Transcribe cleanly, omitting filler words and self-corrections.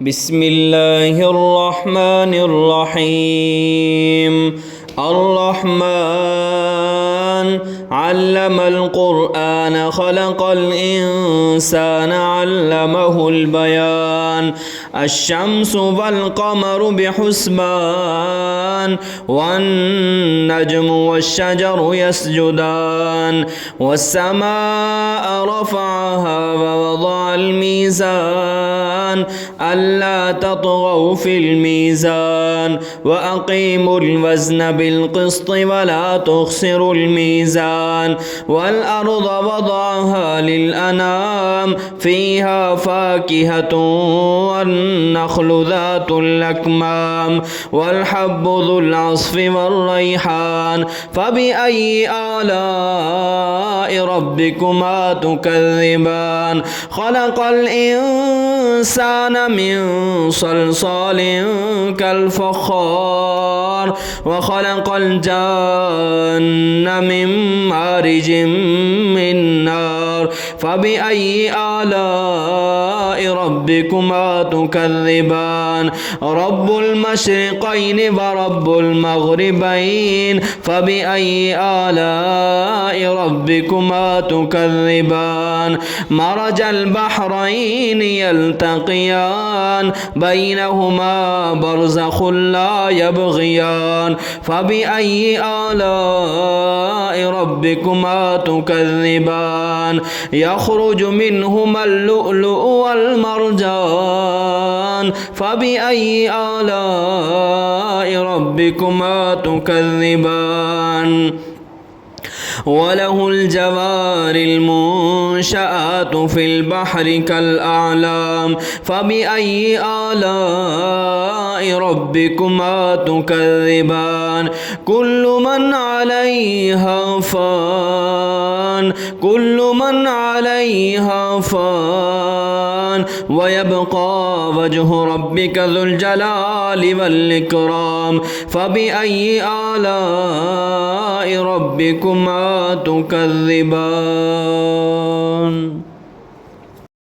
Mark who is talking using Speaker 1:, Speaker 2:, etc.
Speaker 1: بسم الله الرحمن الرحيم. الرحمن علم القرآن خلق الإنسان علمه البيان. الشمس والقمر بحسبان والنجم والشجر يسجدان والسماء رفعها ووضع الميزان ألا تطغوا في الميزان وأقيموا الوزن بالقسط ولا تخسروا الميزان والأرض وضعها للأنام فيها فاكهة والنخل ذات الأكمام والحب ذو العصف والريحان فبأي آلاء ربكما تكذبان. خلق الإنسان من صلصال كالفخار وخلق الجن من مارج من نار فبأي آلاء ربكما تكذبان. رب المشرقين ورب المغربين فبأي آلاء ربكما تكذبان. مرج البحرين يلتقيان بينهما برزخ لا يبغيان فبأي آلاء ربكما تكذبان. يخرج منهما اللؤلؤ والمرجان فبأي آلاء ربكما تكذبان. وله الجوار المنشآت في البحر كالأعلام فبأي آلاء ربكما تكذبان. كل من عليها فان ويبقى وجه ربك ذو الجلال والإكرام فبأي آلاء ربكما تكذبان.